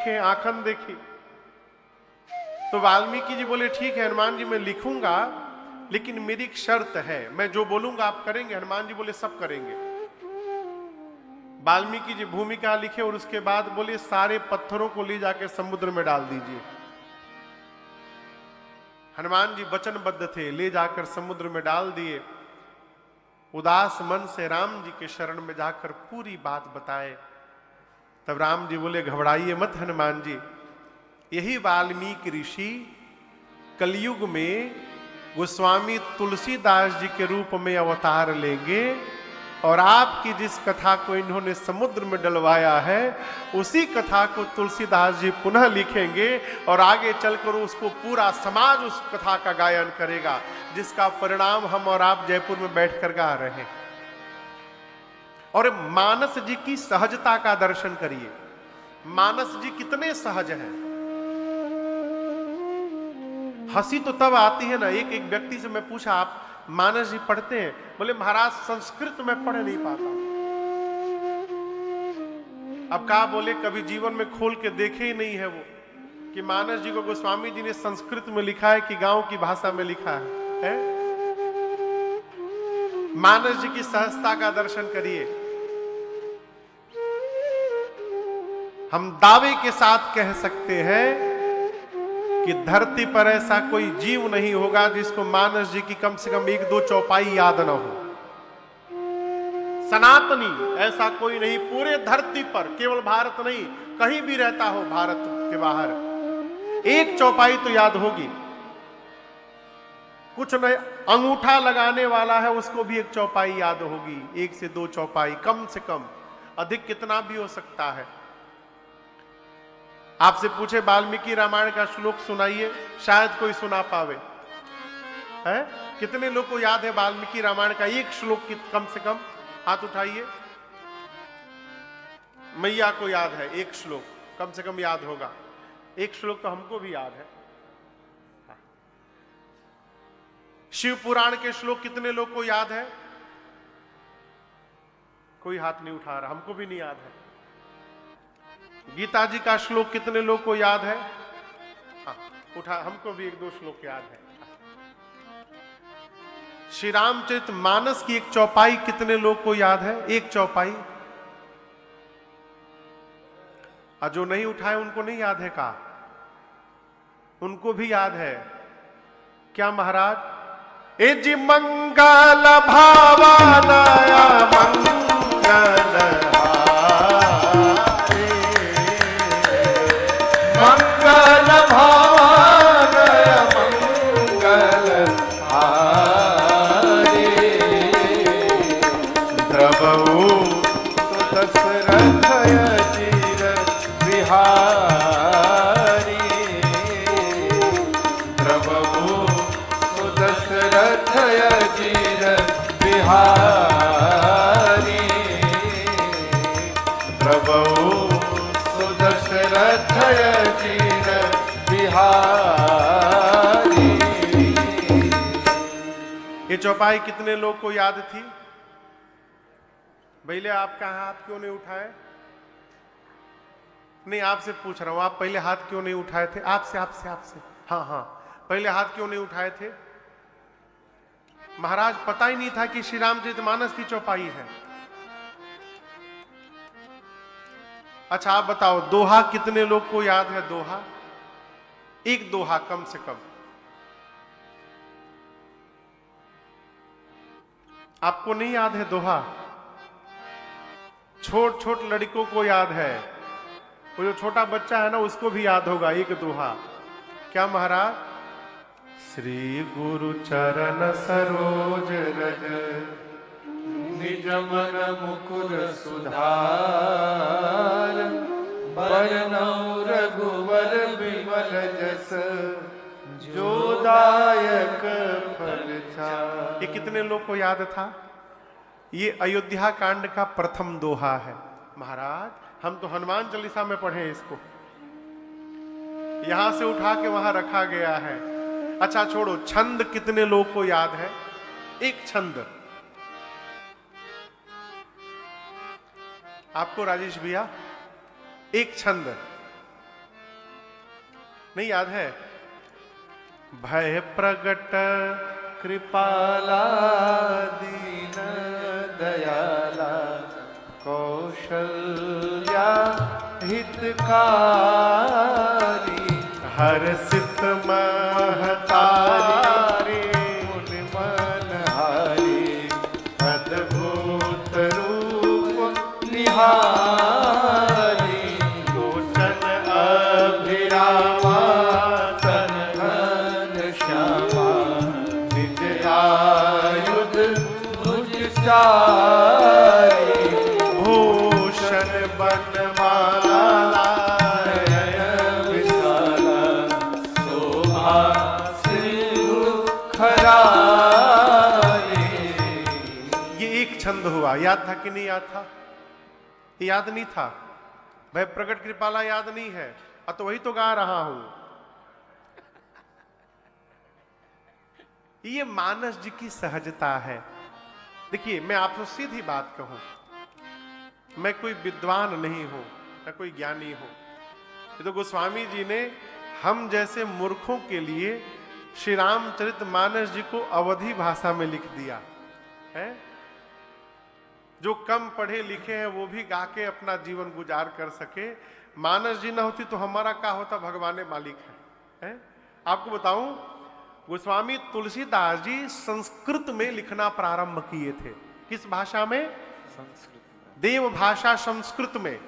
देखे, आखन देखी। तो वाल्मीकि जी बोले ठीक है हनुमान जी मैं लिखूंगा, लेकिन मेरी एक शर्त है, मैं जो बोलूंगा आप करेंगे? हनुमान जी बोले सब करेंगे। वाल्मीकि जी भूमिका लिखे और उसके बाद बोले सारे पत्थरों को ले जाकर समुद्र में डाल दीजिए। हनुमान जी वचनबद्ध थे, ले जाकर समुद्र में डाल दिए। उदास मन से राम जी के शरण में जाकर पूरी बात बताए। तब राम जी बोले घबराइए मत हनुमान जी, यही वाल्मीकि ऋषि कलयुग में गोस्वामी तुलसीदास जी के रूप में अवतार लेंगे और आपकी जिस कथा को इन्होंने समुद्र में डलवाया है उसी कथा को तुलसीदास जी पुनः लिखेंगे और आगे चलकर उसको पूरा समाज उस कथा का गायन करेगा, जिसका परिणाम हम और आप जयपुर में बैठकर गा रहे हैं। और मानस जी की सहजता का दर्शन करिए, मानस जी कितने सहज हैं। हंसी तो तब आती है ना, एक व्यक्ति से मैं पूछा आप मानस जी पढ़ते हैं? बोले महाराज संस्कृत में पढ़ नहीं पाता। अब कहा, बोले कभी जीवन में खोल के देखे ही नहीं है वो कि मानस जी को गोस्वामी जी ने संस्कृत में लिखा है कि गांव की भाषा में लिखा है? मानस जी की सहजता का दर्शन करिए। हम दावे के साथ कह सकते हैं कि धरती पर ऐसा कोई जीव नहीं होगा जिसको मानस जी की कम से कम 1-2 चौपाई याद ना हो। सनातनी ऐसा कोई नहीं पूरे धरती पर, केवल भारत नहीं, कहीं भी रहता हो भारत के बाहर, एक चौपाई तो याद होगी। कुछ नहीं, अंगूठा लगाने वाला है उसको भी एक चौपाई याद होगी, 1 से 2 चौपाई कम से कम, अधिक कितना भी हो सकता है। आपसे पूछे वाल्मीकि रामायण का श्लोक सुनाइए, शायद कोई सुना पावे। है कितने लोग को याद है वाल्मीकि रामायण का एक श्लोक की कम से कम? हाथ उठाइए। मैया को याद है एक श्लोक, कम से कम याद होगा। एक श्लोक तो हमको भी याद है। शिव पुराण के श्लोक कितने लोग को याद है? कोई हाथ नहीं उठा रहा, हमको भी नहीं याद है। गीता जी का श्लोक कितने लोग को याद है? हाँ उठा, हमको भी 1-2 श्लोक याद है। श्री रामचरित मानस की एक चौपाई कितने लोग को याद है? एक चौपाई। और जो नहीं उठाए उनको नहीं याद है का? उनको भी याद है क्या महाराज? ए जी मंगल भावनाया मंगल ये चौपाई कितने लोग को याद थी? पहले आपका हाथ क्यों नहीं उठाए? नहीं आपसे पूछ रहा हूं, आप पहले हाथ क्यों नहीं उठाए थे? आपसे हाँ हाँ, पहले हाथ क्यों नहीं उठाए थे? महाराज पता ही नहीं था कि श्री रामचरितमानस की चौपाई है। अच्छा आप बताओ, दोहा कितने लोग को याद है? दोहा, एक दोहा कम से कम। आपको नहीं याद है दोहा? छोट छोट लड़कों को याद है, वो जो छोटा बच्चा है ना उसको भी याद होगा एक दोहा। क्या महाराज? श्री गुरु चरण सरोज रज निज मन मुकुर सुधार, बरनउँ रघुवर बिमल जस जो दायक फल छाय। ये कितने लोग को याद था? ये अयोध्या कांड का प्रथम दोहा है। महाराज हम तो हनुमान चालीसा में पढ़े इसको, यहां से उठा के वहां रखा गया है। अच्छा छोड़ो, छंद कितने लोग को याद है? एक छंद आपको राजेश भैया, एक छंद नहीं याद है? भय प्रगट कृपाला दीन दयाला कौशल्या हितकारी हर्षित महतारी मुनि मनहारी अद्भुत रूप निहारी लोचन अभिरामा तन घन श्यामा निज आयुध भुज चारी भूषण बनमाला विशाला शोभा सिंधु खरारी। ये एक छंद हुआ, याद था कि नहीं याद था? याद नहीं था? भाई प्रगट कृपाला याद नहीं है, तो वही तो गा रहा हूं। ये मानस जी की सहजता है। देखिए, मैं आपसे सीधी बात कहूं, मैं कोई विद्वान नहीं हूं, मैं कोई ज्ञानी हूं। ये तो गोस्वामी जी ने हम जैसे मूर्खों के लिए श्री रामचरितमानस जी को अवधी भाषा में लिख दिया है। जो कम पढ़े लिखे हैं वो भी गा के अपना जीवन गुजार कर सके। मानस जी ना होती तो हमारा क्या होता, भगवान मालिक है। आपको बताऊं, गोस्वामी तुलसीदास जी संस्कृत में लिखना प्रारंभ किए थे। किस भाषा में? संस्कृत। देव भाषा संस्कृत में।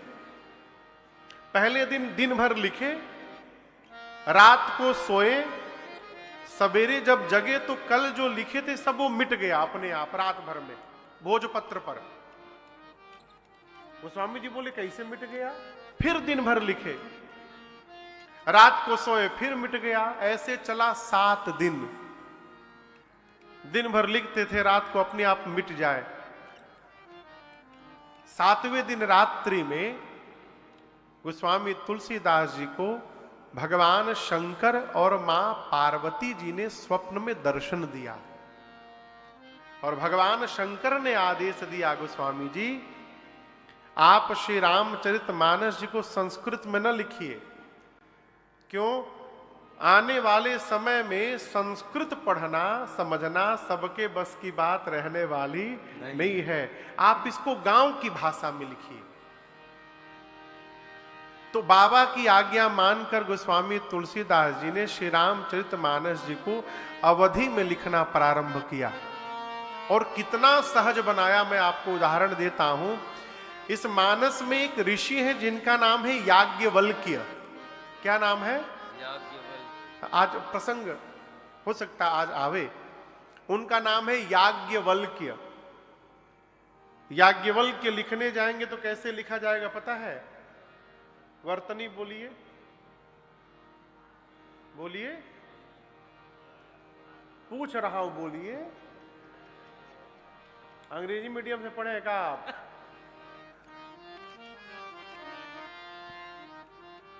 पहले दिन भर लिखे, रात को सोए, सवेरे जब जगे तो कल जो लिखे थे सब वो मिट गया अपने आप रात भर में भोजपत्र पर। गोस्वामी जी बोले कैसे मिट गया? फिर दिन भर लिखे, रात को सोए, फिर मिट गया। ऐसे चला 7 दिन। दिन भर लिखते थे, रात को अपने आप मिट जाए। 7वें दिन रात्रि में गोस्वामी तुलसीदास जी को भगवान शंकर और मां पार्वती जी ने स्वप्न में दर्शन दिया। और भगवान शंकर ने आदेश दिया, गोस्वामी जी आप श्री रामचरितमानस जी को संस्कृत में न लिखिए। क्यों? आने वाले समय में संस्कृत पढ़ना समझना सबके बस की बात रहने वाली नहीं है। आप इसको गांव की भाषा में लिखिए। तो बाबा की आज्ञा मानकर गोस्वामी तुलसीदास जी ने श्री रामचरितमानस जी को अवधी में लिखना प्रारंभ किया। और कितना सहज बनाया, मैं आपको उदाहरण देता हूं। इस मानस में एक ऋषि है जिनका नाम है याज्ञवल्क्य। क्या नाम है? याज्ञवल्क्य। आज प्रसंग हो सकता आज आवे। उनका नाम है याज्ञवल्क्य। याज्ञवल्क्य लिखने जाएंगे तो कैसे लिखा जाएगा पता है? वर्तनी बोलिए, बोलिए, पूछ रहा हूं, बोलिए। अंग्रेजी मीडियम से पढ़े क्या आप?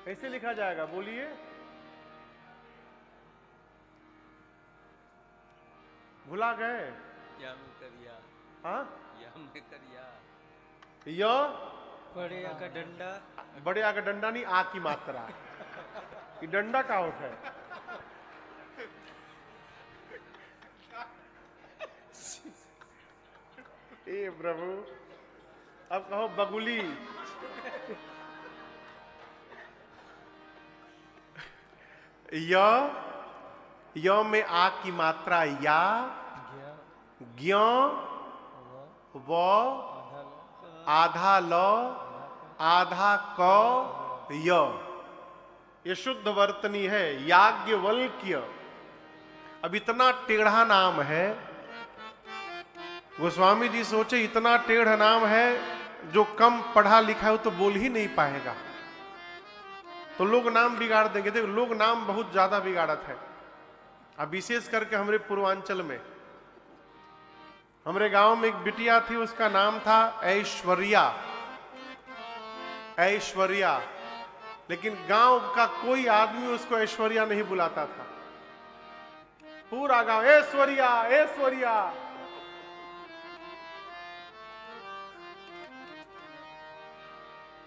कैसे लिखा जाएगा बोलिए? भुला गए? हाँ, या बड़े आका डंडा, बड़े आका डंडा नहीं, आ की मात्रा। ये डंडा का होता है? ए प्रभु, अब कहो बगुली। य में आ की मात्रा या, ज्ञ, व, आधा ल, आधा क, य। ये शुद्ध वर्तनी है, याज्ञवल्क्य। अब इतना टेढ़ा नाम है, गोस्वामी जी सोचे इतना टेढ़ा नाम है, जो कम पढ़ा लिखा है तो बोल ही नहीं पाएगा, तो लोग नाम बिगाड़ देंगे। देखो, लोग नाम बहुत ज्यादा बिगाड़त है। अब विशेष करके हमारे पूर्वांचल में, हमारे गांव में एक बिटिया थी, उसका नाम था ऐश्वर्या। ऐश्वर्या, लेकिन गांव का कोई आदमी उसको ऐश्वर्या नहीं बुलाता था। पूरा गांव ऐश्वर्या ऐश्वर्या।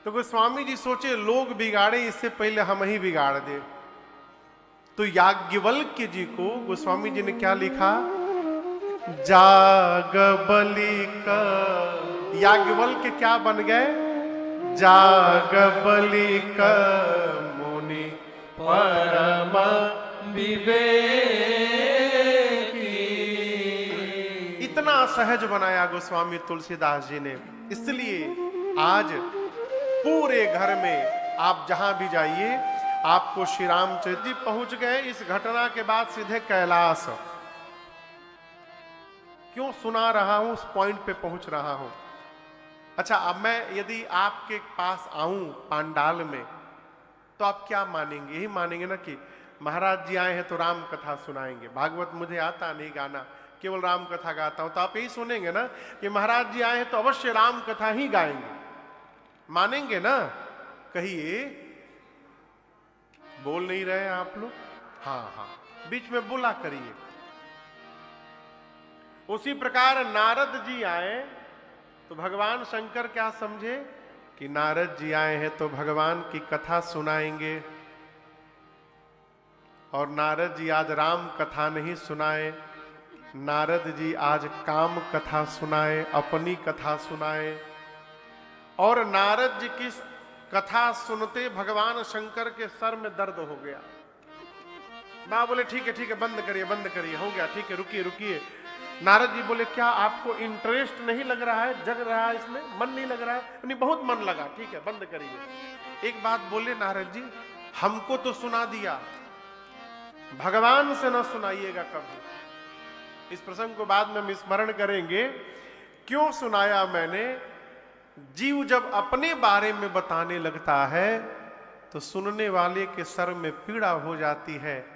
तो गोस्वामी जी सोचे लोग बिगाड़े इससे पहले हम ही बिगाड़ दे। तो याज्ञवल्क्य जी को गोस्वामी जी ने क्या लिखा? जागबलिक। याज्ञवल्क्य क्या बन गए? जागबलिक मुनि परम विवेकी। इतना सहज बनाया गोस्वामी तुलसीदास जी ने। इसलिए आज पूरे घर में आप जहां भी जाइए, आपको श्री रामचंद्र जी पहुंच गए इस घटना के बाद सीधे कैलाश। क्यों सुना रहा हूं, उस पॉइंट पे पहुंच रहा हूं। अच्छा, अब मैं यदि आपके पास आऊं पांडाल में, तो आप क्या मानेंगे? यही मानेंगे ना कि महाराज जी आए हैं तो राम कथा सुनाएंगे। भागवत मुझे आता नहीं गाना, केवल राम कथा गाता हूं। तो आप यही सुनेंगे ना कि महाराज जी आए हैं तो अवश्य राम कथा ही गाएंगे। मानेंगे ना? कहिए। बोल नहीं रहे हैं आप लोग? हाँ हाँ, बीच में बोला करिए। उसी प्रकार नारद जी आए तो भगवान शंकर क्या समझे कि नारद जी आए हैं तो भगवान की कथा सुनाएंगे। और नारद जी आज राम कथा नहीं सुनाए, नारद जी आज काम कथा सुनाए, अपनी कथा सुनाए। और नारद जी की कथा सुनते भगवान शंकर के सर में दर्द हो गया। मां बोले ठीक है बंद करिए हो गया, ठीक है रुकिए रुकिए। नारद जी बोले क्या आपको इंटरेस्ट नहीं लग रहा है, जग रहा है इसमें, मन नहीं लग रहा है? नहीं, बहुत मन लगा, ठीक है बंद करिए। एक बात बोले नारद जी, हमको तो सुना दिया, भगवान से ना सुनाइएगा कभी। इस प्रसंग को बाद में हम स्मरण करेंगे। क्यों सुनाया मैंने? जीव जब अपने बारे में बताने लगता है तो सुनने वाले के सर में पीड़ा हो जाती है,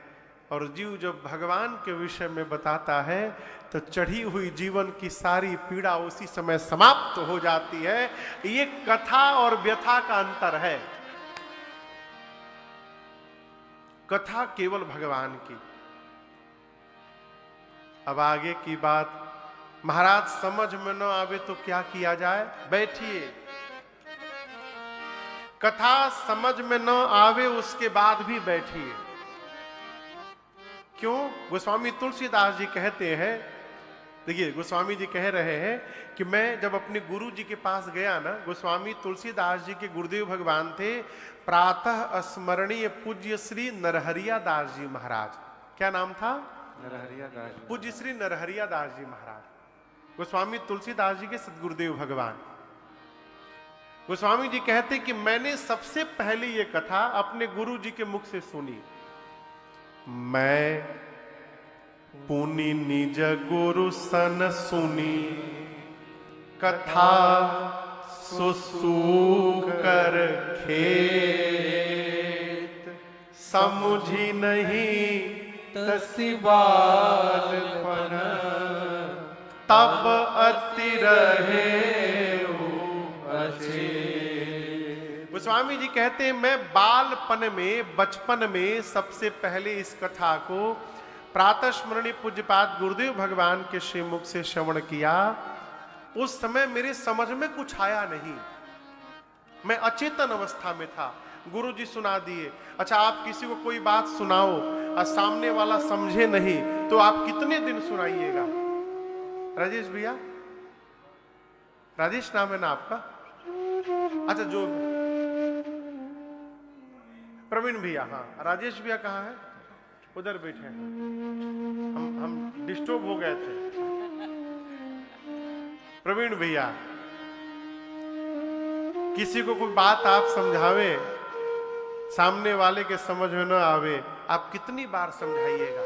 और जीव जब भगवान के विषय में बताता है तो चढ़ी हुई जीवन की सारी पीड़ा उसी समय समाप्त हो जाती है। ये कथा और व्यथा का अंतर है। कथा केवल भगवान की। अब आगे की बात, महाराज समझ में न आवे तो क्या किया जाए? बैठिए। कथा समझ में न आवे उसके बाद भी बैठिए। क्यों? गोस्वामी तुलसीदास जी कहते हैं, देखिए गोस्वामी जी कह रहे हैं कि मैं जब अपने गुरु जी के पास गया ना, गोस्वामी तुलसीदास जी के गुरुदेव भगवान थे प्रातः स्मरणीय पूज्य श्री नरहरिया दास जी महाराज। क्या नाम था? नरहरिया दास। पूज्य श्री नरहरिया दास जी महाराज, गोस्वामी तुलसीदास जी के सदगुरुदेव भगवान। गोस्वामी जी कहते कि मैंने सबसे पहले ये कथा अपने गुरु जी के मुख से सुनी। मैं पुनि निज गुरु सन सुनी, कथा सुसूख कर खेत, समुझी नहीं तसी बालपन, तब अति रहे गोस्वामी जी कहते हैं मैं बालपन में, बचपन में सबसे पहले इस कथा को प्रातः स्मरणीय पूज्यपाद गुरुदेव भगवान के श्रीमुख से श्रवण किया। उस समय मेरे समझ में कुछ आया नहीं, मैं अचेतन अवस्था में था। गुरु जी सुना दिए। अच्छा, आप किसी को कोई बात सुनाओ और सामने वाला समझे नहीं तो आप कितने दिन सुनाइएगा? राजेश भैया, राजेश नाम है ना आपका? अच्छा, जो प्रवीण भैया, हाँ राजेश भैया कहाँ है? उधर बैठे हैं। हम डिस्टर्ब हो गए थे। प्रवीण भैया, किसी को कोई बात आप समझावे, सामने वाले के समझ में न आवे, आप कितनी बार समझाइएगा?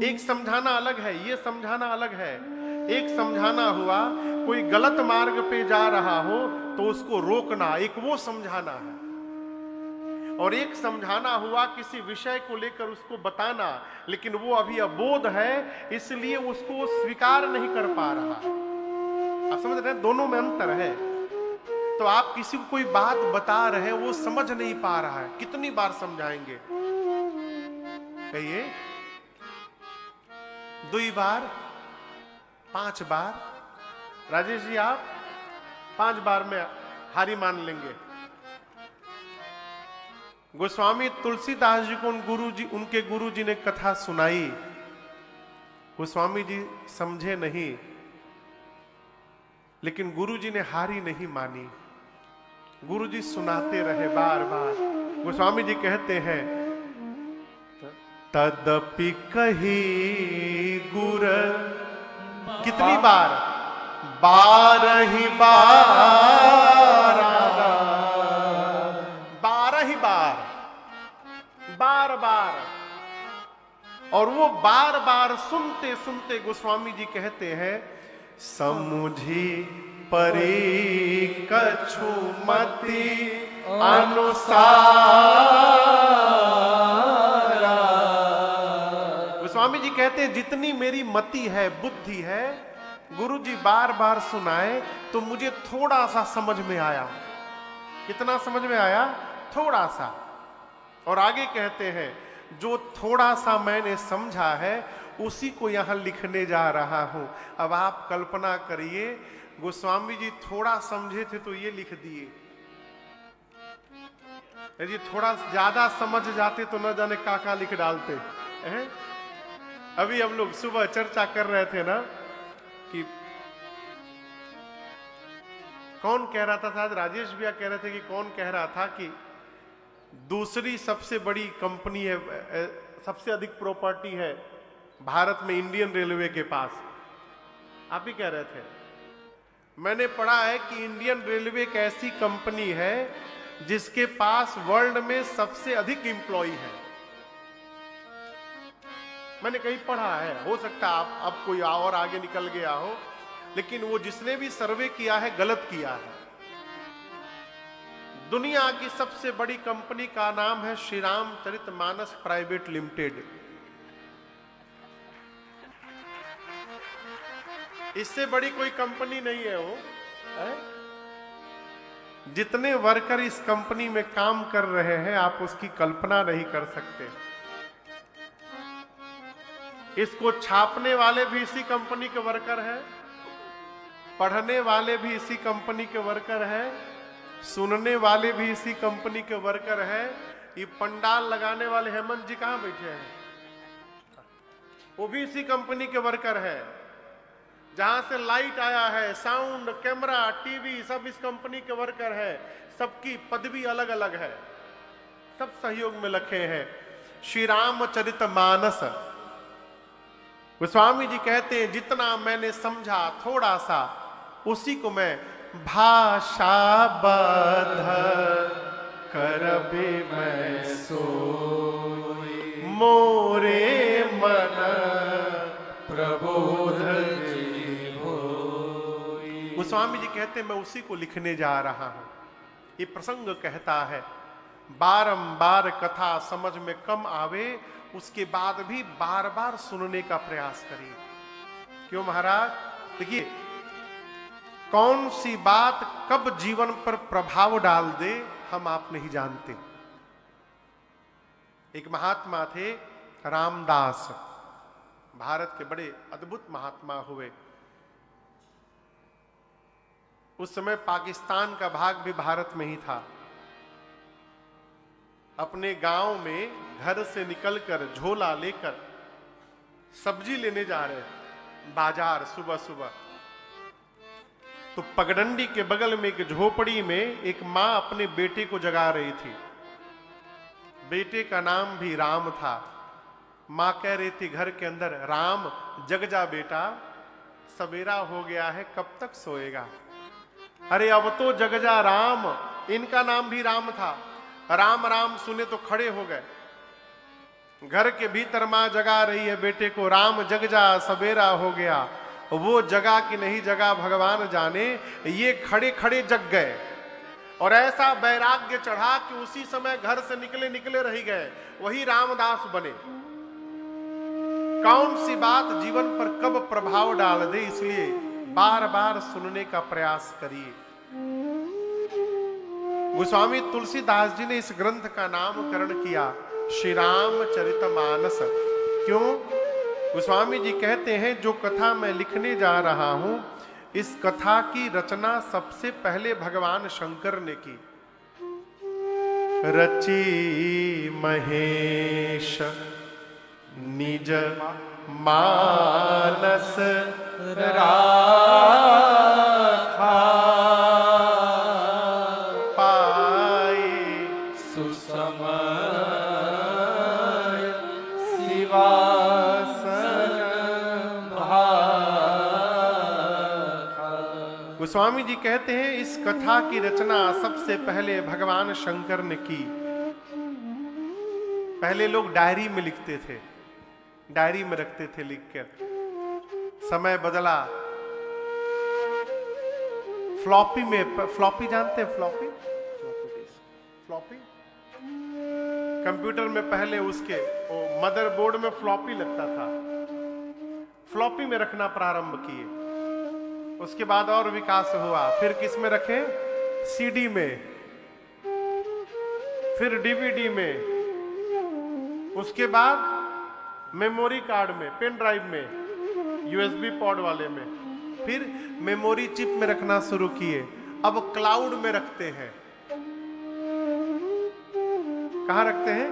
एक समझाना अलग है, ये समझाना अलग है। एक समझाना हुआ कोई गलत मार्ग पे जा रहा हो तो उसको रोकना, एक वो समझाना है। और एक समझाना हुआ किसी विषय को लेकर उसको बताना, लेकिन वो अभी अबोध है इसलिए उसको स्वीकार नहीं कर पा रहा। आप समझ रहे हैं? दोनों में अंतर है। तो आप किसी को कोई बात बता रहे हैं, वो समझ नहीं पा रहा है, कितनी बार समझाएंगे? कहिए, 2 बार, 5 बार? राजेश जी, आप 5 बार में हारी मान लेंगे? गोस्वामी तुलसीदास जी को उनके गुरु जी ने कथा सुनाई। गोस्वामी जी समझे नहीं, लेकिन गुरु जी ने हारी नहीं मानी। गुरु जी सुनाते रहे बार बार। गोस्वामी जी कहते हैं, तदपि कही गुर, कितनी बार? 12 ही बार, 12 ही बार, बार बार। और वो बार बार सुनते सुनते गोस्वामी जी कहते हैं, समुझी परी कछु मति अनुसारा। गोस्वामी जी कहते हैं, जितनी मेरी मति है, बुद्धि है, गुरु जी बार बार सुनाए तो मुझे थोड़ा सा समझ में आया। कितना समझ में आया? थोड़ा सा। और आगे कहते हैं, जो थोड़ा सा मैंने समझा है उसी को यहां लिखने जा रहा हूं। अब आप कल्पना करिए, गोस्वामी जी थोड़ा समझे थे तो ये लिख दिए। यदि थोड़ा ज्यादा समझ जाते तो न जाने का लिख डालते हैं। अभी हम लोग सुबह चर्चा कर रहे थे ना कि कौन कह रहा था, शायद राजेश भैया कह रहे थे कि कौन कह रहा था कि दूसरी सबसे बड़ी कंपनी है, सबसे अधिक प्रॉपर्टी है भारत में इंडियन रेलवे के पास। आप ही कह रहे थे। मैंने पढ़ा है कि इंडियन रेलवे एक ऐसी कंपनी है जिसके पास वर्ल्ड में सबसे अधिक एम्प्लॉय है। मैंने कहीं पढ़ा है, हो सकता है आप कोई और आगे निकल गया हो, लेकिन वो जिसने भी सर्वे किया है गलत किया है। दुनिया की सबसे बड़ी कंपनी का नाम है श्री रामचरितमानस प्राइवेट लिमिटेड। इससे बड़ी कोई कंपनी नहीं है वो है? जितने वर्कर इस कंपनी में काम कर रहे हैं आप उसकी कल्पना नहीं कर सकते। इसको छापने वाले भी इसी कंपनी के वर्कर हैं, पढ़ने वाले भी इसी कंपनी के वर्कर हैं, सुनने वाले भी इसी कंपनी के वर्कर हैं। ये पंडाल लगाने वाले हेमंत जी कहां बैठे हैं? वो भी इसी कंपनी के वर्कर हैं। जहां से लाइट आया है, साउंड, कैमरा, टीवी, सब इस कंपनी के वर्कर है। सबकी पदवी अलग अलग है, सब सहयोग में लखे हैं। श्री रामचरितमानस, गोस्वामी जी कहते हैं, जितना मैंने समझा थोड़ा सा, उसी को मैं भाषा बध करबे मैं सोई, मोरे मन प्रबोध। गोस्वामी जी कहते हैं, मैं उसी को लिखने जा रहा हूं। ये प्रसंग कहता है, बारंबार कथा समझ में कम आवे, उसके बाद भी बार बार सुनने का प्रयास करिए। क्यों महाराज? देखिए, कौन सी बात कब जीवन पर प्रभाव डाल दे हम आप नहीं जानते। एक महात्मा थे रामदास, भारत के बड़े अद्भुत महात्मा हुए। उस समय पाकिस्तान का भाग भी भारत में ही था। अपने गांव में घर से निकलकर झोला लेकर सब्जी लेने जा रहे बाजार सुबह सुबह, तो पगडंडी के बगल में एक झोपड़ी में एक मां अपने बेटे को जगा रही थी। बेटे का नाम भी राम था। मां कह रही थी घर के अंदर, राम जग जा बेटा, सवेरा हो गया है, कब तक सोएगा? अरे अब तो जग जा राम। इनका नाम भी राम था। राम राम सुने तो खड़े हो गए। घर के भीतर मां जगा रही है बेटे को, राम जग जा सवेरा हो गया। वो जगा कि नहीं जगा भगवान जाने, ये खड़े खड़े जग गए। और ऐसा वैराग्य चढ़ा कि उसी समय घर से निकले निकले रह गए, वही रामदास बने। कौन सी बात जीवन पर कब प्रभाव डाल दे, इसलिए बार बार सुनने का प्रयास करिए। गोस्वामी तुलसीदास जी ने इस ग्रंथ का नामकरण किया श्री रामचरितमानस। क्यों? गोस्वामी जी कहते हैं, जो कथा मैं लिखने जा रहा हूं, इस कथा की रचना सबसे पहले भगवान शंकर ने की। रची महेश निज मानस राखा पाए सुसमय शिवासन भाखा। गोस्वामी जी कहते हैं इस कथा की रचना सबसे पहले भगवान शंकर ने की। पहले लोग डायरी में लिखते थे, डायरी में रखते थे लिखकर। समय बदला, फ्लॉपी में, फ्लॉपी जानते हैं फ्लॉपी? फ्लॉपी कंप्यूटर में पहले उसके मदरबोर्ड में फ्लॉपी लगता था, फ्लॉपी में रखना प्रारंभ किए। उसके बाद और विकास हुआ, फिर किस में रखे? सीडी में, फिर डीवीडी में, उसके बाद मेमोरी कार्ड में, पेन ड्राइव में, यूएसबी पॉड वाले में, फिर मेमोरी चिप में रखना शुरू किए। अब क्लाउड में रखते हैं। कहां रखते हैं?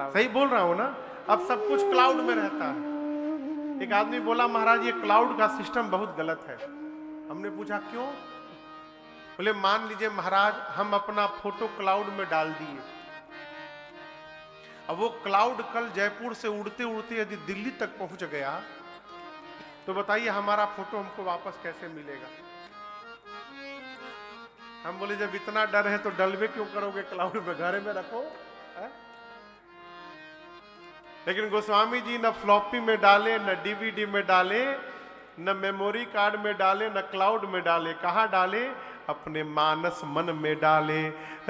सही बोल रहा हूं ना? अब सब कुछ क्लाउड में रहता है। एक आदमी बोला महाराज ये क्लाउड का सिस्टम बहुत गलत है। हमने पूछा क्यों? बोले मान लीजिए महाराज हम अपना फोटो क्लाउड में डाल दिए, अब वो क्लाउड कल जयपुर से उड़ते उड़ते यदि दिल्ली तक पहुंच गया तो बताइए हमारा फोटो हमको वापस कैसे मिलेगा? हम बोले जब इतना डर है तो डलवे क्यों करोगे क्लाउड में, घर में रखो है? लेकिन गोस्वामी जी न फ्लॉपी में डाले, न डीवीडी में डाले, न मेमोरी कार्ड में डाले, न क्लाउड में डाले। कहां डाले? अपने मानस मन में डाले।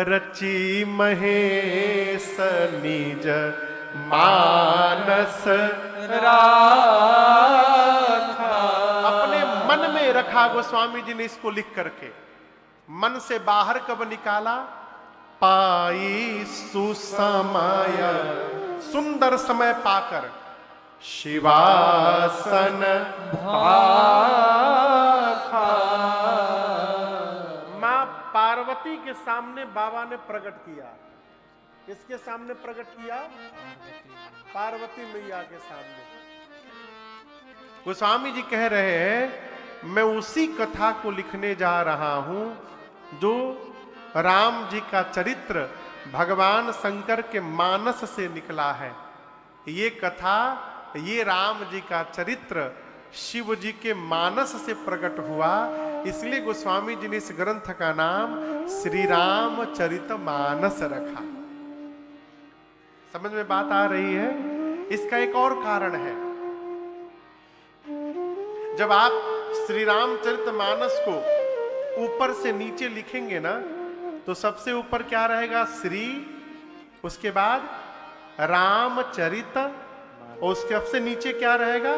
रची महेश निज मानस राखा। अपने मन में रखा गोस्वामी जी ने इसको लिख करके। मन से बाहर कब निकाला? पाई सुसमय, सुंदर समय पाकर शिवासन भाखा। मां पार्वती के सामने बाबा ने प्रकट किया। किसके सामने प्रकट किया? पार्वती मैया के सामने। गोस्वामी जी कह रहे हैं मैं उसी कथा को लिखने जा रहा हूं जो राम जी का चरित्र भगवान शंकर के मानस से निकला है। ये कथा, ये राम जी का चरित्र शिव जी के मानस से प्रकट हुआ। इसलिए गोस्वामी जी ने इस ग्रंथ का नाम श्री रामचरितमानस रखा। समझ में बात आ रही है? इसका एक और कारण है। जब आप श्री रामचरितमानस को ऊपर से नीचे लिखेंगे ना तो सबसे ऊपर क्या रहेगा? श्री, उसके बाद रामचरित, और उसके सबसे नीचे क्या रहेगा?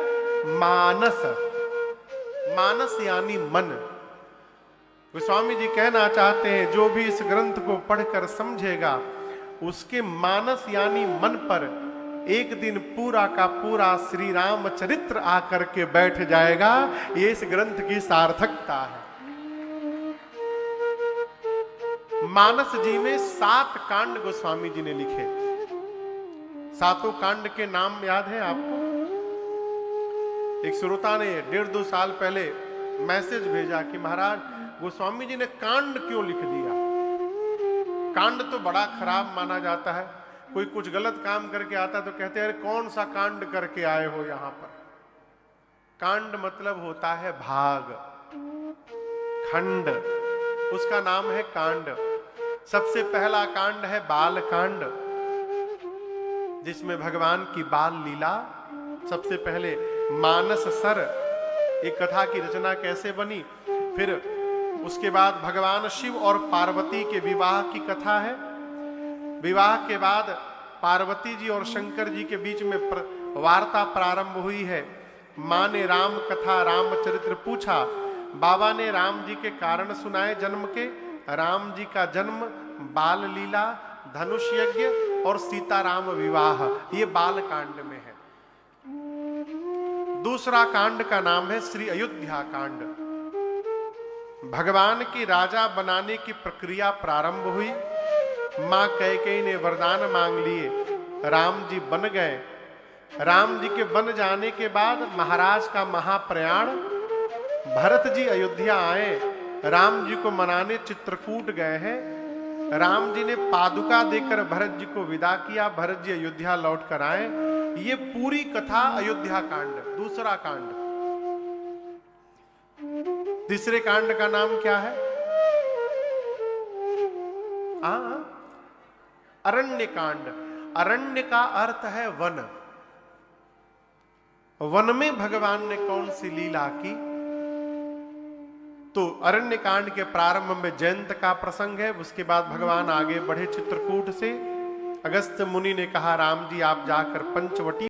मानस। मानस यानी मन। गोस्वामी जी कहना चाहते हैं जो भी इस ग्रंथ को पढ़कर समझेगा उसके मानस यानी मन पर एक दिन पूरा का पूरा श्री राम चरित्र आकर के बैठ जाएगा। ये इस ग्रंथ की सार्थकता है। मानस जी में 7 कांड गोस्वामी जी ने लिखे। 7 कांड के नाम याद है आपको? एक श्रोता ने 1.5-2 साल पहले मैसेज भेजा कि महाराज गोस्वामी जी ने कांड क्यों लिख दिया? कांड तो बड़ा खराब माना जाता है। कोई कुछ गलत काम करके आता तो कहते हैं अरे कौन सा कांड करके आए हो यहां पर? कांड मतलब होता है भाग, खंड, उसका नाम है कांड। सबसे पहला कांड है बाल कांड, जिसमें भगवान की बाल लीला। सबसे पहले मानस सर, एक कथा की रचना कैसे बनी। फिर उसके बाद भगवान शिव और पार्वती के विवाह की कथा है। विवाह के बाद पार्वती जी और शंकर जी के बीच में वार्ता प्रारंभ हुई है। मां ने राम कथा रामचरित्र पूछा, बाबा ने राम जी के कारण सुनाए जन्म के। राम जी का जन्म, बाल लीला, धनुष यज्ञ और सीताराम विवाह, ये बाल कांड में है। दूसरा कांड का नाम है श्री अयोध्या कांड। भगवान की राजा बनाने की प्रक्रिया प्रारंभ हुई। मां कैकेयी ने वरदान मांग लिए, राम जी बन गए। राम जी के बन जाने के बाद महाराज का महाप्रयाण, भरत जी अयोध्या आए, राम जी को मनाने चित्रकूट गए हैं। राम जी ने पादुका देकर भरत जी को विदा किया, भरत जी अयोध्या लौट कर आए। ये पूरी कथा अयोध्या कांड, दूसरा कांड। तीसरे कांड का नाम क्या है? अरण्य कांड। अरण्य का अर्थ है वन। वन में भगवान ने कौन सी लीला की? तो अरण्य कांड के प्रारंभ में जयंत का प्रसंग है। उसके बाद भगवान आगे बढ़े चित्रकूट से। अगस्त्य मुनि ने कहा, राम जी आप जाकर पंचवटी